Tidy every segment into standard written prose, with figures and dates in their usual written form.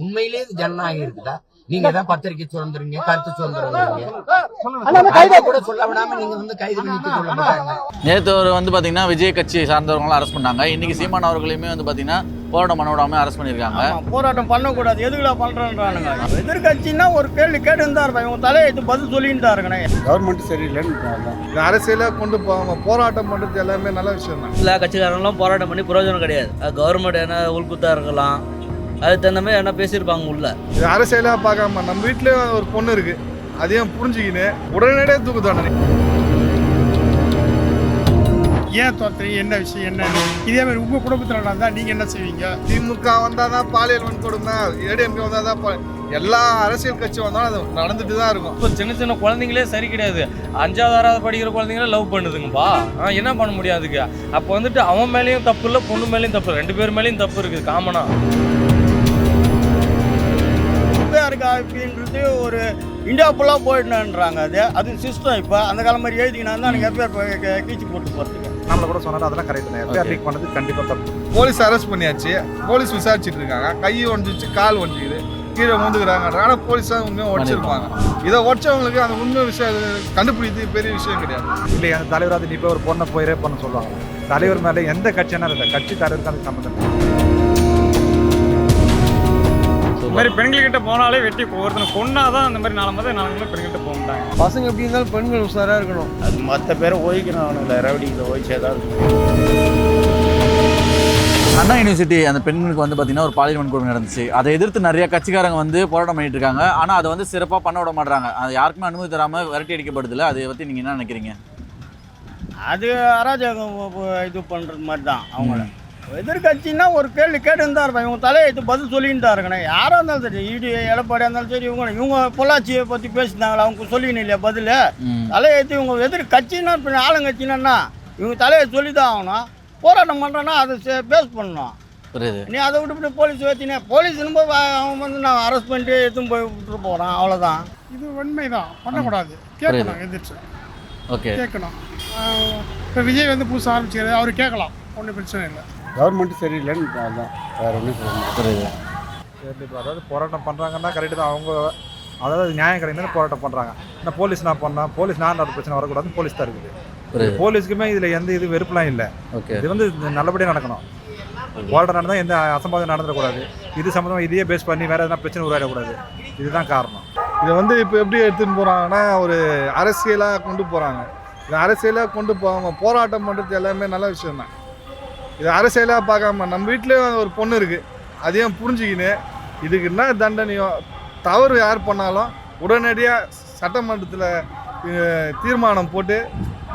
உண்மையிலேயே இது ஜனநாயகம் இருக்குதா? நீங்க தான் பத்திரிகை சுதந்திரங்க, கருத்து சுதந்திரம் கூட சொல்ல விடாம நீங்க வந்து கைது பண்ணிட்டு சொல்ல மாட்டாங்க. நேற்று வந்து பாத்தீங்கன்னா விஜய் கட்சி சார்ந்தவங்களும் அரெஸ்ட் பண்ணாங்க. இன்னைக்கு சீமான் அவர்களையுமே வந்து பாத்தீங்கன்னா போராட்டம் பண்ண விடாம அரெஸ்ட் பண்ணிருக்காங்க. போராட்டம் பண்ணக்கூடாது, எதுக்குடா பண்றானுங்க? எதிர்கட்சின்னா ஒரு கேள்வி கேட்டு தான் இருப்பாங்க, இவங்க தலையை பதில் சொல்லிட்டு தான் இருக்கணும். கவர்மெண்ட் சரியில்லைன்னு அரசியல கொண்டு போவாங்க. போராட்டம் பண்றது எல்லாமே நல்ல விஷயம் தான். எல்லா கட்சிக்காரங்களும் போராட்டம் பண்ணி பிரயோஜனம் கிடையாது. கவர்மெண்ட் என்ன உள்குத்தா இருக்கலாம், அதுக்கு தகுந்த மாதிரி என்ன பேசியிருப்பாங்க உள்ள. இது அரசியலாக பார்க்காம நம்ம வீட்டிலே ஒரு பொண்ணு இருக்கு, அதையும் புரிஞ்சுக்கின்னு உடனடியே தூக்கு தண்டனை. ஏன் தோற்றுறீங்க, என்ன விஷயம், என்ன இதே மாதிரி உங்கள் குடும்பத்தில் நடந்தால் நீங்கள் என்ன செய்வீங்க? திமுக வந்தால் தான் பாலியல் வன்கொடுமை, ஏடிஎம்கே வந்தால் தான் எல்லா அரசியல் கட்சி வந்தாலும் அது நடந்துட்டு தான் இருக்கும். இப்போ சின்ன சின்ன குழந்தைங்களே சரி கிடையாது. 5வது 6வது படிக்கிற குழந்தைங்களே லவ் பண்ணுதுங்கப்பா. என்ன பண்ண முடியும் அதுக்கு? அப்போ வந்துட்டு அவன் மேலேயும் தப்பு இல்லை, பொண்ணு மேலேயும் தப்பு, 2 பேர் மேலேயும் தப்பு இருக்குது காமனா. அப்படின்றது ஒரு இந்தியா ஃபுல்லாக போயிடணுன்றாங்க. அது சிஸ்டம். இப்போ அந்த காலம் மாதிரி எழுதிக்கினா தான் எனக்கு எஃப்ஐஆர் கீச்சு போட்டு போகிறதுக்கு நம்மளை கூட சொன்னா அதெல்லாம் கரெக்ட் தான். எஃப்ஐஆர் லீக் பண்ணது கண்டிப்பாக தப்பு. போலீஸ் அரெஸ்ட் பண்ணியாச்சு, போலீஸ் விசாரிச்சுட்டு இருக்காங்க. கை ஒடிஞ்சிச்சு, கால் ஒடிஞ்சிக்குது, கீழே முந்துக்கிறாங்க. ஆனால் போலீஸ் தான் உண்மையாக உடச்சிருப்பாங்க. இதை உடச்சவங்களுக்கு அந்த உண்மை விஷயம் கண்டுபிடித்து பெரிய விஷயம் கிடையாது. இல்லையா அந்த தலைவராது நீ போய் ஒரு பொண்ணை போய் ரேப் பண்ண சொல்லுவாங்க. தலைவர் மேலே எந்த கட்சியான இல்லை, கட்சி தலைவருக்கு அதுக்கு சம்மந்தம் இல்லை. இந்த மாதிரி பெண்கள்கிட்ட போனாலே வெட்டி ஒருத்தனை கொண்டாதான் அந்த மாதிரி 4 பெண்கிட்ட போக மாட்டாங்க. பசங்க எப்படி இருந்தாலும் பெண்கள் உஷாராக இருக்கணும். அது மற்ற பேரை ஓய்க்கணும், அவனுங்களை ரவுடிகளை ஓய்ச்சி ஏதாவது. அண்ணா யூனிவர்சிட்டி அந்த பெண்களுக்கு வந்து பார்த்தீங்கன்னா ஒரு பாலியல் வன்கொடுமை நடந்துச்சு. அதை எதிர்த்து நிறைய கட்சிக்காரங்க வந்து போராட்டம் பண்ணிட்டு இருக்காங்க. ஆனால் அதை வந்து சிறப்பாக பண்ண விட மாட்டாங்க. அது யாருக்குமே அனுமதி தராமல் விரட்டி அடிக்கப்படுதில்ல. அதை பற்றி நீங்கள் என்ன நினைக்கிறீங்க? அது அராஜகம் இது பண்ணுறது மாதிரி தான். அவங்கள எதிர்கட்சின்னா ஒரு கேள்வி கேட்டு தான் இருப்பாங்க, இவங்க தலையை பதில் சொல்லிட்டு தான் இருக்கணும். யாராக இருந்தாலும் சரி, எடப்பாடியாக இருந்தாலும் சரி, இவங்க பொள்ளாச்சியை பற்றி பேசினாங்களா, அவங்க சொல்லிக்கணும் இல்லையா பதில்? தலையை இவங்க எதிர்கட்சின்னா இப்போ ஆளுங்கட்சின்னா இவங்க தலையை சொல்லி தான் ஆகணும். போராட்டம் பண்ணுறோன்னா அதை பேஸ் பண்ணணும். நீ அதை விட்டு போலீஸ் வச்சுனே போலீஸ் அவன் வந்து நான் அரெஸ்ட் பண்ணிட்டு எடுத்துன்னு போய் விட்டுட்டு போகிறான், அவ்வளோதான். இது உண்மைதான், பண்ணக்கூடாது, கேட்கணும், எதிர்த்து கேட்கணும். இப்போ விஜய் வந்து புதுசாக ஆரம்பிச்சுக்கிறது, அவர் கேட்கலாம், ஒன்றும் பிரச்சனை இல்லை. கவர்மெண்ட் சரியில்லைன்னு தான், வேற ஒன்றும் சொல்லுங்க. அதாவது போராட்டம் பண்ணுறாங்கன்னா கரெக்டு தான். அவங்க அதாவது நியாயம் கிடையாது போராட்டம் பண்ணுறாங்க. இந்த போலீஸ் நான் பண்ணேன், போலீஸ் நான் பிரச்சனை வரக்கூடாதுன்னு போலீஸ் தான் இருக்குது. போலீஸுக்குமே இதில் எந்த இது வெறுப்புலாம் இல்லை. இது வந்து நல்லபடியாக நடக்கணும். போராட்டம் நடந்தால் எந்த அசம்பாவிதம் நடந்துடக்கூடாது. இது சம்மந்தமாக இதையே பேஸ் பண்ணி வேறு எதனா பிரச்சனை உருவாயிடக்கூடாது. இதுதான் காரணம். இதை வந்து இப்போ எப்படி எடுத்துகிட்டு போகிறாங்கன்னா ஒரு அரசியலாக கொண்டு போகிறாங்க. இது அரசியலாக கொண்டு போகாம போராட்டம் பண்ணுறது எல்லாமே நல்ல விஷயம் தான். இது அரசியலாக பார்க்காம நம்ம வீட்டிலே ஒரு பொண்ணு இருக்குது, அதையும் புரிஞ்சுக்கின்னு இதுக்கு என்ன தண்டனையோ, தவறு யார் பண்ணாலும் உடனடியாக சட்டமன்றத்தில் தீர்மானம் போட்டு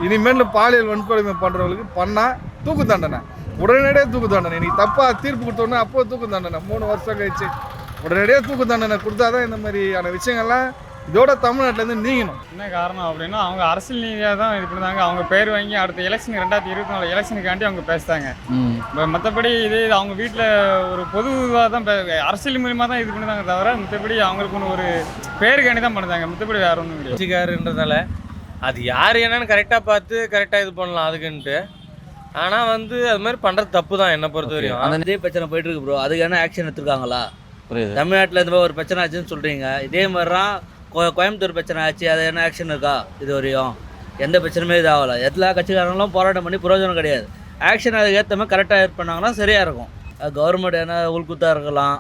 இனிமேல் பாலியல் வன்கொடுமை பண்ணுறவங்களுக்கு பண்ணால் தூக்கு தண்டனை, உடனடியாக தூக்கு தண்டனை. இன்றைக்கி தப்பாக தீர்ப்பு கொடுத்தோன்னா அப்போ தூக்கு தண்டனை, 3 வருஷம் கழிச்சு உடனடியாக தூக்கு தண்டனை கொடுத்தா தான் இந்த மாதிரியான விஷயங்கள்லாம் இதோட தமிழ்நாட்டிலேருந்து நீங்கணும். என்ன காரணம் அப்படின்னா அவங்க அரசியல் நீதியாக தான் இது பண்ணாங்க. அவங்க பேர் வாங்கி அடுத்த எலெக்ஷன் 2024 எலெக்ஷனுக்காண்டி அவங்க பேசுகிறாங்க. மற்றபடி இதே அவங்க வீட்டில் ஒரு பொதுவாக தான் அரசியல் மூலியமாக தான் இது பண்ணுறாங்க தவிர மற்றபடி அவங்களுக்கு ஒரு பேருக்காண்டி தான் பண்ணுறாங்க. மற்றபடி வேறு ஒன்றும் கிடையாது. கட்சிக்காருன்றதால அது யார் என்னன்னு கரெக்டாக பார்த்து கரெக்டாக இது பண்ணலாம் அதுக்குன்ட்டு. ஆனால் வந்து அது மாதிரி பண்ணுறது தப்பு தான் என்னை பொறுத்த வரையும். அந்த இதே பிரச்சனை போயிட்டு இருக்கு ப்ரோ, அதுக்கான ஆக்ஷன் எடுத்துருக்காங்களா? தமிழ்நாட்டில் இந்த மாதிரி ஒரு பிரச்சனை ஆச்சுன்னு சொல்கிறீங்க, இதே மாதிரி தான் கோயம்புத்தூர் பிரச்சனை ஆச்சு, அது என்ன ஆக்ஷன் இருக்கா? இது வரையும் எந்த பிரச்சனையுமே இது ஆகலை. எல்லா கட்சிக்காரங்களும் போராட்டம் பண்ணி பிரயோஜனம் கிடையாது. ஆக்ஷன் அதுக்கு ஏற்ற மாதிரி கரெக்டாக இது பண்ணாங்கன்னா சரியாக இருக்கும். கவர்மெண்ட் என்ன உள்குத்தா இருக்கலாம்,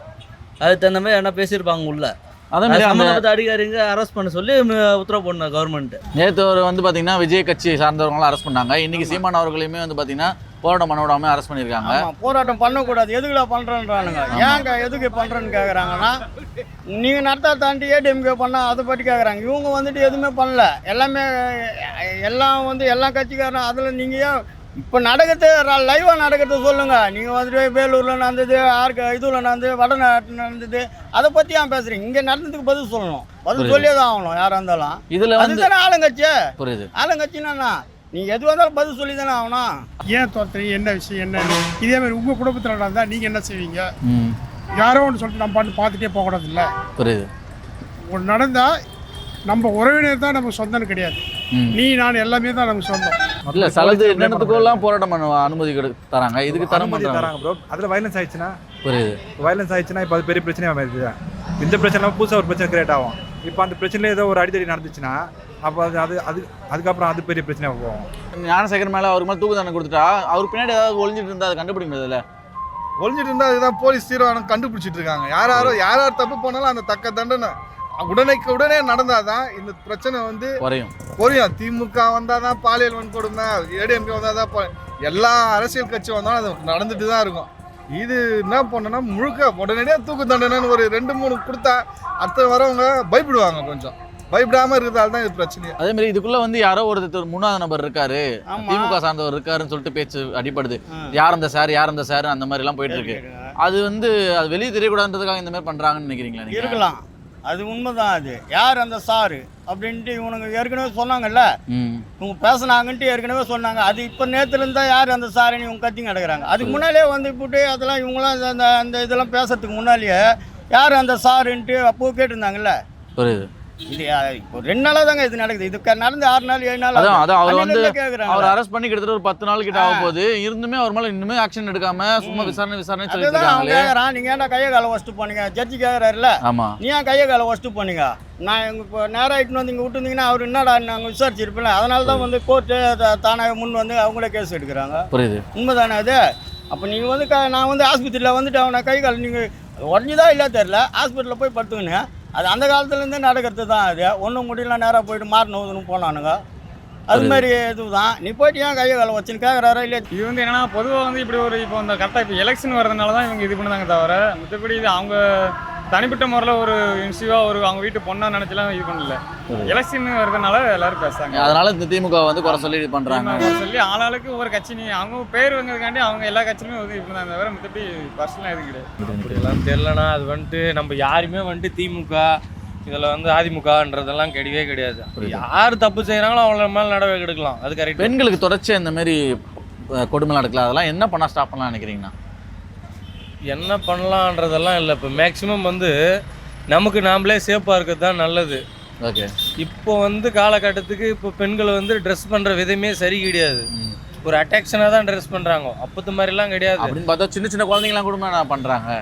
அதுக்கு தகுந்த மாதிரி என்ன பேசியிருப்பாங்க உள்ள. சம்பந்தப்பட்ட அதிகாரிங்க அரெஸ்ட் பண்ண சொல்லி உத்தரவு போடணும் கவர்மெண்ட். நேற்று வந்து பார்த்தீங்கன்னா விஜய் கட்சி சார்ந்தவங்களும் அரெஸ்ட் பண்ணாங்க. இன்னைக்கு சீமான் அவர்களையுமே வந்து பார்த்தீங்கன்னா போராட்டம் பண்ண விடாம அரெஸ்ட் பண்ணியிருக்காங்க. போராட்டம் பண்ணக்கூடாது, எதுக்குடா பண்ணுறேன்றானுங்க. ஏங்க எதுக்கு பண்ணுறேன்னு கேட்குறாங்கன்னா, நீங்கள் நடத்தா தாண்டி ஏடிஎம்கே பண்ணால் அதை பற்றி கேட்குறாங்க. இவங்க வந்துட்டு எதுவுமே பண்ணல, எல்லாமே எல்லாம் வந்து எல்லா கட்சிக்காரன். அதில் நீங்கள் ஏன் இப்போ நடக்கிறது லைவாக நடக்கிறது சொல்லுங்கள். நீங்கள் வந்துட்டு வேலூரில் நடந்தது, இதுவில் நடந்தது, வடநாட்டில் நடந்தது, அதை பற்றி ஏன் பேசுகிறீங்க? இங்கே நடந்ததுக்கு பதில் சொல்லணும், பதில் சொல்லியே தான் ஆகணும் யாராக இருந்தாலும். இதில் அதுதானே ஆளுங்கட்சி. புரியுது. ஆளுங்கட்சின்னா நீங்கள் எதுவாக இருந்தாலும் பதில் சொல்லி தானே ஆகணும். ஏன் தோற்றுறீங்க, என்ன விஷயம், என்ன இதே மாதிரி உங்கள் குடும்பத்தில் நடந்தால் நீங்கள் என்ன செய்வீங்க? யாரோ ஒன்று சொல்லிட்டு நம்ம பார்த்துட்டே போகக்கூடாது இல்லை. புரியுது. ஒன்று நடந்தால் நம்ம உறவினர் தான் நமக்கு சொந்தம் கிடையாது. நீ நான் எல்லாமே தான் நமக்கு சொந்தம். இல்லை, சிலது என்னத்துக்கெல்லாம் போராட்டம் பண்ண அனுமதி தராங்க, இதுக்கு தர தராங்க ப்ரோ. அதில் வயலன்ஸ் ஆயிடுச்சுன்னா புரியுது. வயலன்ஸ் ஆயிடுச்சுன்னா இப்போ அது பெரிய பிரச்சனையாக மாறிடுது. இந்த பிரச்சனை புதுசாக ஒரு பிரச்சனை கிரியேட் ஆகும். இப்போ அந்த பிரச்சனையில் ஏதோ ஒரு அடிதடி நடந்துச்சுன்னா அப்போ அதுக்கப்புறம் அது பெரிய பிரச்சனையாக போகும். ஞானசேகர் மேலே அவருக்கு மேலே தூக்கு தண்டனை கொடுத்துட்டா அவர் பின்னாடி ஏதாவது ஒளிஞ்சிட்டு இருந்தால் அதை கண்டுபிடிக்க முடியாதுல்ல. ஒளிஞ்சிட்டு இருந்தால் அதுதான் போலீஸ் தீர்மானம் கண்டுபிடிச்சிட்டு இருக்காங்க. யார் தப்பு பண்ணாலும் அந்த தக்க தண்டனை உடனே நடந்தாதான் இந்த பிரச்சனை வந்து குறையும். திமுக வந்தாதான் பாலியல் வன்கொடுமை, ஏடிஎம்கே வந்தாதான் எல்லா அரசியல் கட்சி வந்தாலும் அது நடந்துட்டு தான் இருக்கும். இது என்ன பண்ணனா முழுக்க உடனடியாக தூக்கு தண்டனைன்னு ஒரு 2-3 கொடுத்தா அடுத்த வரவங்க பயப்படுவாங்க. கொஞ்சம் பயப்படாம இருக்கிறதால தான் இது பிரச்சனை. அதே மாதிரி இதுக்குள்ள வந்து யாரோ ஒருத்தர் 3வது நபர் இருக்காரு, திமுக சார்ந்தவர் இருக்காருன்னு சொல்லிட்டு பேச்சு அடிப்படுது. யார் அந்த சார் அந்த மாதிரி எல்லாம் போயிட்டு இருக்கு. அது வந்து அது வெளியே தெரியக்கூடாதுன்றதுக்காக இந்த மாதிரி பண்றாங்கன்னு நினைக்கிறீங்களா? நீங்க இருக்கலாம், அது உண்மைதான். அது யார் அந்த சாரு அப்படின்ட்டு இவனுங்க ஏற்கனவே சொன்னாங்கல்ல, இவங்க பேசினாங்கன்ட்டு ஏற்கனவே சொன்னாங்க. அது இப்போ நேற்றுல இருந்தா யார் அந்த சாருன்னு இவங்க கத்திங்க கிடக்குறாங்க. அதுக்கு முன்னாலே வந்து போட்டு அதெல்லாம் இவங்களாம் அந்த இதெல்லாம் பேசுறதுக்கு முன்னாலேயே யார் அந்த சாருன்ட்டு அப்போ கேட்டிருந்தாங்கல்ல. புரியுது. இது இப்போ 2 நாளாக தாங்க இது நடக்குது. இது நடந்து 6 நாள் 7 நாள் அதான் அவர் வந்து அவர் அரெஸ்ட் பண்ணி கிட்டத்தட்ட ஒரு 10 நாள் கிட்ட ஆக போகுது. இருந்துமே அவர் மேல இன்னுமே ஆக்ஷன் எடுக்காம சும்மா விசாரணை சொல்லிட்டு இருக்காங்க. நீங்க ஏன்டா கையை காலை வச்சுட்டு போனீங்க? ஜட்ஜி கேட்கறாருல, நீ ஏன் கையை காலை வச்சுட்டு போனீங்க? நான் இப்போ நேரம் ஆகிட்டு வந்து இங்கே விட்டுருந்தீங்கன்னா அவர் என்னடா நாங்கள் விசாரிச்சிருப்பேன். அதனால தான் வந்து கோர்ட்டு தானாக முன் வந்து அவங்களே கேஸ் எடுக்கிறாங்க. புரியுது. உண்மைதானே அது? அப்போ நீங்கள் வந்து நான் வந்து ஆஸ்பத்திரியில் வந்துட்டு அவனை கை கால் நீங்கள் உடஞ்சிதா இல்லை தெரில, ஹாஸ்பிட்டலில் போய் படுத்துக்கினேன். அது அந்த காலத்துலேருந்தே நடக்கிறது தான். அது ஒன்றும் முடியல, நேராக போயிட்டு மாறினு போனானுங்க. அது மாதிரி இதுதான். நீ போயிட்டு ஏன் கையை காலம் வச்சுன்னு கேட்குறாரா இல்லையா? இது வந்து என்னன்னா பொதுவாக வந்து இப்படி ஒரு இப்போ இந்த கரெக்டாக இப்போ எலெக்ஷன் வரதுனால தான் இவங்க இது பண்ணாங்க தவிர மற்றபடி இது அவங்க தனிப்பட்ட முறையில் ஒரு இன்சியூவாக ஒரு அவங்க வீட்டு பொண்ணா நினைச்சலாம் இது பண்ணல. எலெக்ஷன் வரதுனால எல்லாரும் பேசுறாங்க. அதனால இந்த திமுக வந்து குறை சொல்லி இது பண்றாங்க. சொல்லி ஆளாளுக்கு ஒவ்வொரு கட்சி அவங்க பேர் வந்ததுக்காண்டி அவங்க எல்லா கட்சியுமே வந்து இது பண்ணாங்க தவிர மற்றபடி பர்சனலாக எதுவும் கிடையாது. அப்படிலாம் தெரியலனா அது வந்துட்டு நம்ம யாருமே வந்துட்டு திமுக இதில் வந்து அதிமுகன்றதெல்லாம் கிடையவே கிடையாது. யார் தப்பு செய்கிறாங்களோ அவங்கள மேலே நடவடிக்கை எடுக்கலாம். அது கரெக்ட். பெண்களுக்கு தொடர்ச்சி இந்த மாதிரி கொடுமை நடக்கலாம். அதெல்லாம் என்ன பண்ணால் ஸ்டாப் பண்ணலாம் நினைக்கிறீங்கன்னா? என்ன பண்ணலான்றதெல்லாம் இல்லை. இப்போ மேக்ஸிமம் வந்து நமக்கு நாமளே சேஃபாக இருக்கிறது தான் நல்லது. ஓகே. இப்போ வந்து காலகட்டத்துக்கு இப்போ பெண்கள் வந்து ட்ரெஸ் பண்ணுற விதமே சரி கிடையாது. ஒரு அட்ராக்ஷனாக தான் ட்ரெஸ் பண்ணுறாங்க. அப்போது மாதிரிலாம் கிடையாது. அப்படின்னு பார்த்தா சின்ன குழந்தைங்களாம் கூட பண்ணுறாங்க.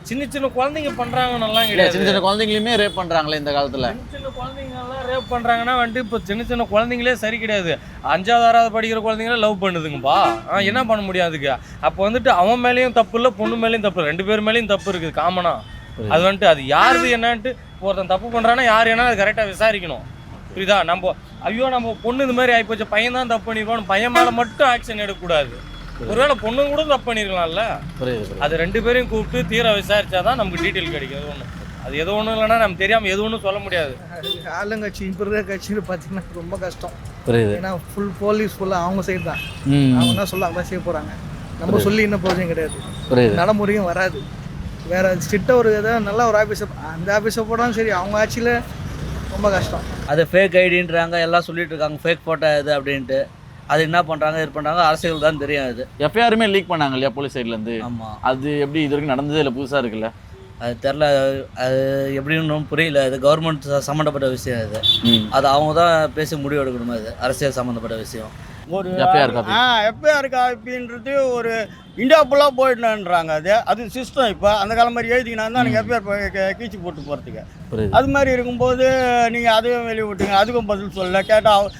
சின்ன குழந்தைங்க பண்ணுறாங்கன்னெல்லாம் கிடையாது. சின்ன குழந்தைங்களையுமே ரேப் பண்ணுறாங்களே இந்த காலத்தில். சின்ன குழந்தைங்கலாம் ரேப் பண்ணுறாங்கன்னா வந்துட்டு இப்போ சின்ன குழந்தைங்களே சரி கிடையாது. 5வது 6வது படிக்கிற குழந்தைங்களே லவ் பண்ணுதுங்கப்பா. என்ன பண்ண முடியும் அதுக்கு? அப்போ வந்துட்டு அவன் மேலேயும் தப்பு இல்லை, பொண்ணு மேலேயும் தப்பு, 2 பேர் மேலேயும் தப்பு இருக்குது காமனா. அது வந்துட்டு அது யாருது என்னன்ட்டு ஒருத்தன் தப்பு பண்ணுறான்னா யார் என்ன அது கரெக்டாக விசாரிக்கணும். புரியுதா? நம்ம பொண்ணு இது மாதிரி ஆகிப்போச்சு, பையன் தான் தப்பு பண்ணிருக்கோம், பையன் மேலே மட்டும் ஆக்ஷன் எடுக்கக்கூடாது. ஒருவேளை பொண்ணு கூட தப்பு பண்ணிருக்கலாம்ல. அது 2 பேரையும் கூப்பிட்டு தீர விசாரிச்சாதான் நமக்கு டீட்டெயில் கிடைக்கும். அது ஒன்று, அது எது ஒன்றும் இல்லைன்னா நம்ம தெரியாமல் எது ஒன்றும் சொல்ல முடியாது. ஆளுங்கட்சி இப்போ இருக்கிற கட்சின்னு பார்த்தீங்கன்னா ரொம்ப கஷ்டம். புரியுது. ஏன்னா போலீஸ் ஃபுல்லாக அவங்க சைடு தான். அவங்க என்ன சொல்ல அவங்க செய்ய போகிறாங்க. நம்ம சொல்லி இன்னும் பிரயோஜனம் கிடையாது. நடைமுறையும் வராது. வேற ஸ்ட்ரிக்டாக ஒரு ஏதாவது நல்ல ஒரு ஆஃபீஸை அந்த ஆஃபீஸை போட்டாலும் சரி, அவங்க ஆட்சியில் ரொம்ப கஷ்டம். அது ஃபேக் ஐடின்றாங்க, எல்லாம் சொல்லிட்டு இருக்காங்க ஃபேக் ஃபோட்டோ இது அப்படின்ட்டு. அது என்ன பண்ணுறாங்க இது பண்ணுறாங்க அரசியல் தான் தெரியும். அது எஃப்ஐஆருமே லீக் பண்ணாங்க இல்லையா போலீஸ் சைட்லேருந்து? ஆமாம். அது எப்படி இது வரைக்கும் நடந்ததே இல்லை, புதுசாக இருக்குல்ல? அது தெரில, அது எப்படின்னு புரியல. அது கவர்மெண்ட் சம்மந்தப்பட்ட விஷயம். அது அவங்க தான் பேசி முடிவு எடுக்கணுமா? அது அரசியல் சம்மந்தப்பட்ட விஷயம். ஒரு எஃப்ஐஆர் காப்பின்றது ஒரு இந்தியா ஃபுல்லாக போயிடணுன்றாங்க. அது சிஸ்டம். இப்போ அந்த காலம் மாதிரி எழுதிக்கினா தான் நீங்கள் எஃப்ஐஆர் கீச்சு போட்டு போகிறதுக்கு. அது மாதிரி இருக்கும்போது நீங்கள் அதையும் வெளியே விட்டுங்க. அதுக்கும் பதில் சொல்லலை. கேட்டால்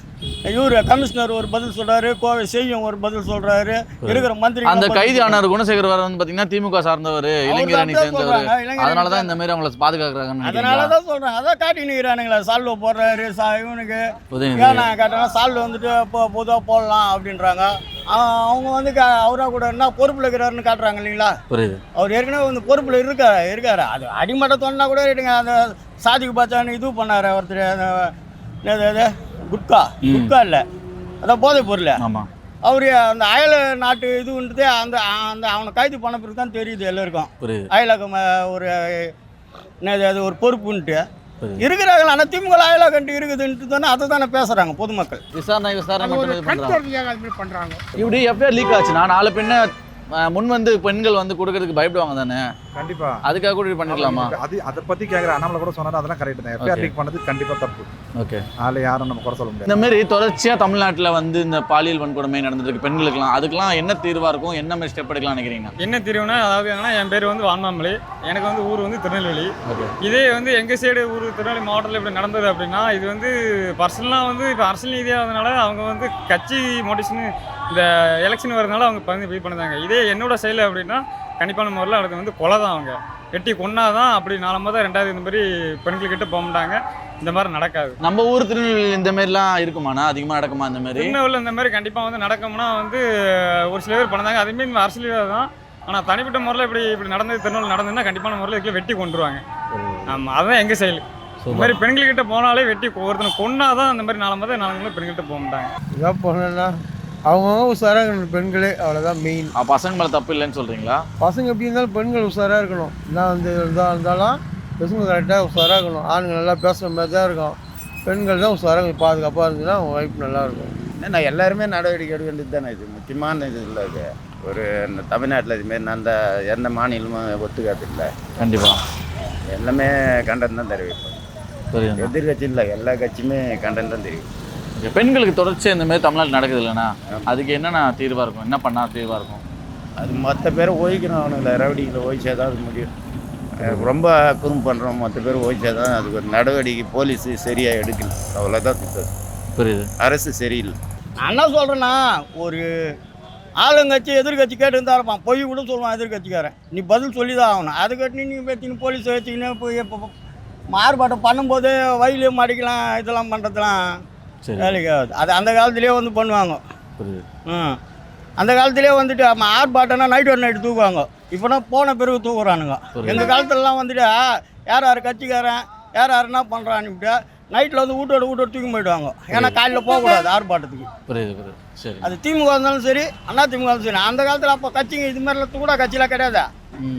இவர் கமிஷனர் ஒரு பதில் சொல்றாரு, கோவை செய்யும் ஒரு பதில் சொல்றாரு. இருக்கிற மந்திரி அந்த கைது ஆனார் குணசேகர் வந்து பாத்தீங்கன்னா திமுக சார்ந்தவர், இளைஞர் அணி சேர்ந்தவர். அதனாலதான் இந்த மாதிரி அவங்களை பாதுகாக்கிறாங்க. அதனாலதான் சொல்றேன். அதான் காட்டி நிற்கிறானுங்களா. சால்வ போடுறாரு இவனுக்கு. ஏன்னா கேட்டாங்கன்னா சால்வ வந்துட்டு பொதுவாக போடலாம் அப்படின்றாங்க. அவங்க வந்து அவரா கூட என்ன பொறுப்புல இருக்கிறாருன்னு காட்டுறாங்க இல்லைங்களா? அவர் ஏற்கனவே வந்து பொறுப்புல இருக்காரு. அது அடிமட்ட தோணுனா கூட அந்த சாதிக்கு பார்த்தான்னு இது பண்ணாரு ஒருத்தர். குட்கா இல்லை, அதான் போதைப் பொருள். அவரு அந்த அயல நாட்டு இதுன்றது அந்த அவனை கைது பண்ண பிறகு தான் தெரியுது எல்லாருக்கும். அயலகம் ஒரு என்னது அது ஒரு பொறுப்புன்ட்டு இருக்கிறாங்க. ஆனால் திமுக அயலகண்டு இருக்குதுன்ட்டு தானே அதை தானே பேசுறாங்க பொதுமக்கள். விசாரணை பண்றாங்க. இப்படி எஃப்ஐஆர் லீக் ஆச்சுன்னா 4 பெண்ணை முன் வந்து பெண்கள் வந்து கொடுக்கறதுக்கு பயப்படுவாங்க தானே, கண்டிப்பா அதுக்காக கூட இப்படி பண்ணிக்கலாமா? அது அதை பத்தி கேட்குற அண்ணாமலை கூட சொன்னாரு, அதெல்லாம் கரெக்ட் தான். எஃப்ஐஆர் லீக் பண்ணது கண்டிப்பா தப்பு. ஓகே, அதில் யாரும் நம்ம குறை சொல்ல முடியாது. இந்த மாதிரி தொடர்ச்சியாக தமிழ்நாட்டில் வந்து இந்த பாலியல் வன்கொடுமை நடந்துட்டு இருக்கு பெண்களுக்குலாம், அதுக்கெல்லாம் என்ன தீர்வாக இருக்கும், என்ன மாதிரி ஸ்டெப் எடுக்கலாம் நினைக்கிறீங்க? என்ன தீர்வுனா, அதாவது என்னன்னா, என் பேர் வந்து வான்மாமலை, எனக்கு வந்து ஊர் வந்து திருநெல்வேலி. ஓகே, இதே வந்து எங்கள் சைடு ஊர் திருநெல்வேலி மாவட்டத்தில் இப்படி நடந்தது அப்படின்னா, இது வந்து பர்சனலாக வந்து இப்போ அரசியல் ரீதியாகிறதுனால அவங்க வந்து கட்சி மோட்டிவேஷன் இந்த எலெக்ஷன் வரதுனால அவங்க வந்து இது பண்ணுறாங்க. இதே என்னோட சைடில் அப்படின்னா கண்டிப்பான முறையில் அது வந்து கொலை தான். அவங்க வெட்டி கொன்னாதான் அப்படி நாலமாக தான். ரெண்டாவது இந்த மாதிரி பெண்கள்கிட்ட போக மாட்டாங்க, இந்த மாதிரி நடக்காது. நம்ம ஊர் திருநெல்வேலி இந்த மாதிரிலாம் இருக்குமாண்ணா? அதிகமாக நடக்குமா இந்த மாதிரி? திருநெல்வேலியில் இந்த மாதிரி கண்டிப்பாக வந்து நடக்கும்னா வந்து ஒரு சில பேர் பண்ணாங்க. அதேமாரி இந்த அரசியல் தான். ஆனால் தனிப்பட்ட முறையில் இப்படி நடந்தது திருநெல்வேலி நடந்ததுன்னா கண்டிப்பான முறையில் இதுக்குள்ள வெட்டி கொண்டுருவாங்க. ஆமாம், அதுதான் எங்கள் செயல். இந்த மாதிரி பெண்கள்கிட்ட போனாலே வெட்டி ஒருத்தனை கொன்னாதான் அந்த மாதிரி நாலமாக நாலு பெண்கள்கிட்ட போக மாட்டாங்க. இதான் போனா அவங்கவுங்க உஷாராக இருக்கணும் பெண்களே, அவ்வளோதான் மெயின். பசங்க மேலே தப்பு இல்லைன்னு சொல்கிறீங்களா? பசங்க எப்படி இருந்தாலும் பெண்கள் உஷாராக இருக்கணும். என்ன வந்து இருந்தாலும் பசங்க கரெக்டாக உஷாராக இருக்கணும். ஆண்கள் நல்லா பேசுகிற மாதிரி தான் இருக்கும், பெண்கள் தான் உஷாராக பாதுகாப்பாக இருந்துச்சுன்னா அவங்க வைப்பு நல்லாயிருக்கும். ஏன்னா எல்லாருமே நடவடிக்கை எடுக்க வேண்டியது தானே. இது முக்கியமான இது இல்லை. இது ஒரு இந்த தமிழ்நாட்டில் இதுமாரி அந்த எந்த மாநிலமும் ஒத்துக்காது இல்லை. கண்டிப்பாக எல்லாமே கண்டன் தான் தெரிவிப்போம். எதிர்கட்சி இல்லை, எல்லா கட்சியுமே கண்டன் தான் தெரியும். பெண்களுக்கு தொடர்ச்சியாக இந்த மாதிரி தமிழ்நாட்டில் நடக்குது இல்லைண்ணா, அதுக்கு என்னென்ன தீர்வாக இருக்கும், என்ன பண்ணால் தீர்வாக இருக்கும்? அது மற்ற பேரை ஓய்க்கணும். அவனுங்களை ரவுடிகளை ஓய்ச்சா தான் அது முடியும். ரொம்ப குறும்பு பண்ணுறோம், மற்ற பேர் ஓய்ச்சா தான் அதுக்கு ஒரு நடவடிக்கை போலீஸு சரியாக எடுக்கல. அவ்வளோதான் திட்டம். புரியுது, அரசு சரியில்லை. நான் என்ன சொல்கிறேன்னா, ஒரு ஆளுங்கட்சி எதிர்கட்சி கேட்டு இருந்தா இருப்பான், பொய் கூட சொல்லுவான் எதிர்கட்சிக்காரன். நீ பதில் சொல்லி தான் ஆகணும். அதை கட்டி நீ பேத்தின்னு போலீஸை வச்சுக்கின்னு போய் இப்போ மாறுபாட்டம் பண்ணும்போது வயலையும் மடிக்கலாம், இதெல்லாம் பண்ணுறதுலாம் வேலைக்கு ஆகுது. அது அந்த காலத்துலேயே வந்து பண்ணுவாங்க. அந்த காலத்துலேயே வந்துட்டு ஆர்ப்பாட்டம்னா நைட் ஒரு நைட்டு தூக்குவாங்க. இப்போனா போன பிறகு தூக்குறானுங்க. எங்கள் காலத்துலலாம் வந்துட்டு யார் யார் கட்சிக்காரன் யார் யார் என்ன பண்ணுறான்னுட்டு நைட்டில் வந்து வீட்டோட தூக்கி போயிடுவாங்க. ஏன்னா காலையில் போகக்கூடாது ஆர்ப்பாட்டத்துக்கு. புரியுது. சரி, அது திமுக இருந்தாலும் சரி, அண்ணா திமுக இருந்தாலும் சரி. அந்த காலத்தில் அப்போ கட்சிங்க இது மாதிரிலாம் கூட கட்சியெலாம் கிடையாது.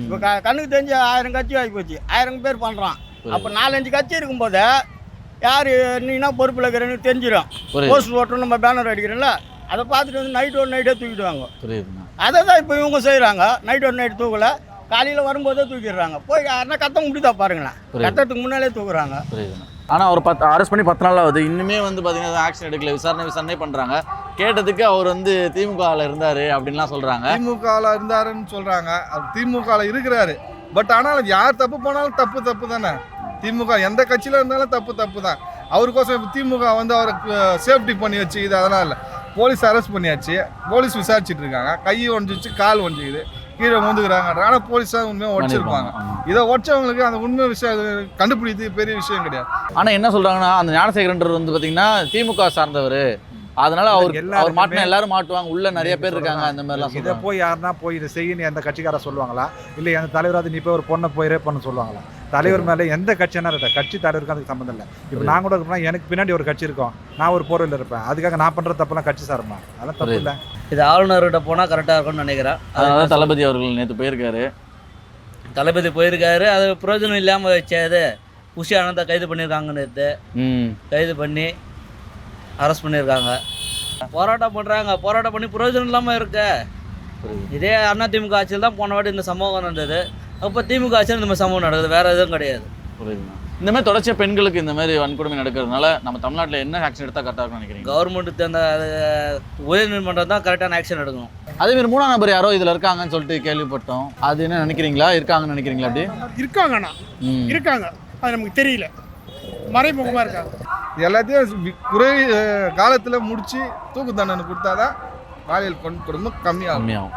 இப்போ கண்ணுக்கு தெரிஞ்ச 1000 கட்சி ஆகி போச்சு, 1000 பேர் பண்ணுறான். அப்போ 4-5 கட்சி இருக்கும்போது யார் நீனா பொறுப்பில் இருக்கிறேன்னு தெரிஞ்சிடும். போஸ்ட் ஓட்டணும், நம்ம பேனர் அடிக்கிறோம்ல, அதை பார்த்துட்டு வந்து நைட் ஒரு நைட்டே தூக்கிடுவாங்க. அதை தான் இப்போ இவங்க செய்கிறாங்க. நைட் ஒரு நைட் தூக்கலை, காலையில் வரும்போதே தூக்கிடுறாங்க. போய் யாருன்னா கத்தவங்க முடிதா பாருங்களேன், கத்தத்துக்கு முன்னாலே தூக்குறாங்க. ஆனால் அவர் அரெஸ்ட் பண்ணி 10 நாள் ஆகுது, இன்னுமே வந்து பார்த்தீங்கன்னா ஆக்ஷன் எடுக்கல, விசாரணை பண்ணுறாங்க. கேட்டதுக்கு அவர் வந்து திமுகவில் இருந்தார் அப்படின்லாம் சொல்கிறாங்க. திமுகவில் இருந்தாருன்னு சொல்கிறாங்க. அது திமுகவில் இருக்கிறாரு. பட் ஆனால் யார் தப்பு போனாலும் தப்பு தானே. திமுக எந்த கட்சியில் இருந்தாலும் தப்பு தான். அவருக்கோசம் இப்போ திமுக வந்து அவருக்கு சேஃப்டி பண்ணி வச்சு இது அதெல்லாம் இல்லை. போலீஸ் அரெஸ்ட் பண்ணியாச்சு, போலீஸ் விசாரிச்சுட்டு இருக்காங்க. கை ஒஞ்சிச்சு, கால் ஒஞ்சிக்குது, கீழே மூந்துக்கிறாங்க. ஆனால் போலீஸ் தான் உண்மையாக உடச்சிருப்பாங்க. இதை உடச்சவங்களுக்கு அந்த உண்மை விஷயம் கண்டுபிடித்து பெரிய விஷயம் கிடையாது. ஆனால் என்ன சொல்கிறாங்கன்னா, அந்த ஞானசேகரன் வந்து பார்த்தீங்கன்னா திமுக சார்ந்தவர், அதனால அவர் மாட்டினா எல்லாரும் மாட்டுவாங்க, உள்ள நிறைய பேர் இருக்காங்க, அந்த மாதிரிலாம். இதை போய் யாருன்னா போய் இதை செய்யணும் எந்த கட்சிக்கார சொல்லுவாங்களா? இல்லை எந்த தலைவராது நீ போய் ஒரு பொண்ணை போய் ரேப் பண்ண சொல்லுவாங்களா? தலைவர் மேலே எந்த கட்சியான இருக்கா, கட்சி தலைவருக்கு அதுக்கு சம்மந்தம் இல்லை. இப்போ நான் கூட இருப்பேன், எனக்கு பின்னாடி ஒரு கட்சி இருக்கும், நான் ஒரு போர்வையில் இருப்பேன், அதுக்காக நான் பண்ணுற தப்பெல்லாம் கட்சி சார்மா, அதெல்லாம் தப்பு இல்லை. இது ஆளுநர்கிட்ட போனால் கரெக்டாக இருக்கும்னு நினைக்கிறேன். அதனால தளபதி அவர்கள் நேற்று போயிருக்காரு. அது பிரயோஜனம் இல்லாமல் வச்சது. புஷி ஆனந்தா கைது பண்ணியிருக்காங்க, நேற்று கைது பண்ணி அரெஸ்ட் பண்ணியிருக்காங்க. போராட்டம் பண்ணுறாங்க, போராட்டம் பண்ணி பிரயோஜனம் இல்லாமல் இருக்க. இதே அண்ணா திமுக ஆட்சியில் தான் போன வாட்டி இந்த சம்பவம் நடந்தது. அப்போ திமுக ஆட்சியில் இந்த மாதிரி சம்பவம் நடக்குது, வேறு எதுவும் கிடையாது. இந்த மாதிரி தொடர்ச்சியாக பெண்களுக்கு இந்த மாதிரி வன்கொடுமை நடக்கிறதுனால நம்ம தமிழ்நாட்டில் என்ன ஆக்ஷன் எடுத்தால் கரெக்டாக இருக்கும்னு நினைக்கிறீங்க? கவர்மெண்ட்டு அந்த உயர்நீதிமன்றம் தான் கரெக்டான ஆக்ஷன் எடுக்கணும். அதேமாதிரி 3ஆம் நபர் யாரோ இதில் இருக்காங்கன்னு சொல்லிட்டு கேள்விப்பட்டோம். அது என்ன நினைக்கிறீங்களா? இருக்காங்கன்னு நினைக்கிறீங்களா? அப்படி இருக்காங்கண்ணா, இருக்காங்க, அது நமக்கு தெரியல, மறைமுகமாக இருக்காங்க. எல்லாத்தையும் குறை காலத்தில் முடித்து தூக்கு தண்டனை கொடுத்தாதான் பாலியல் கொடுமை கம்மியாகும்.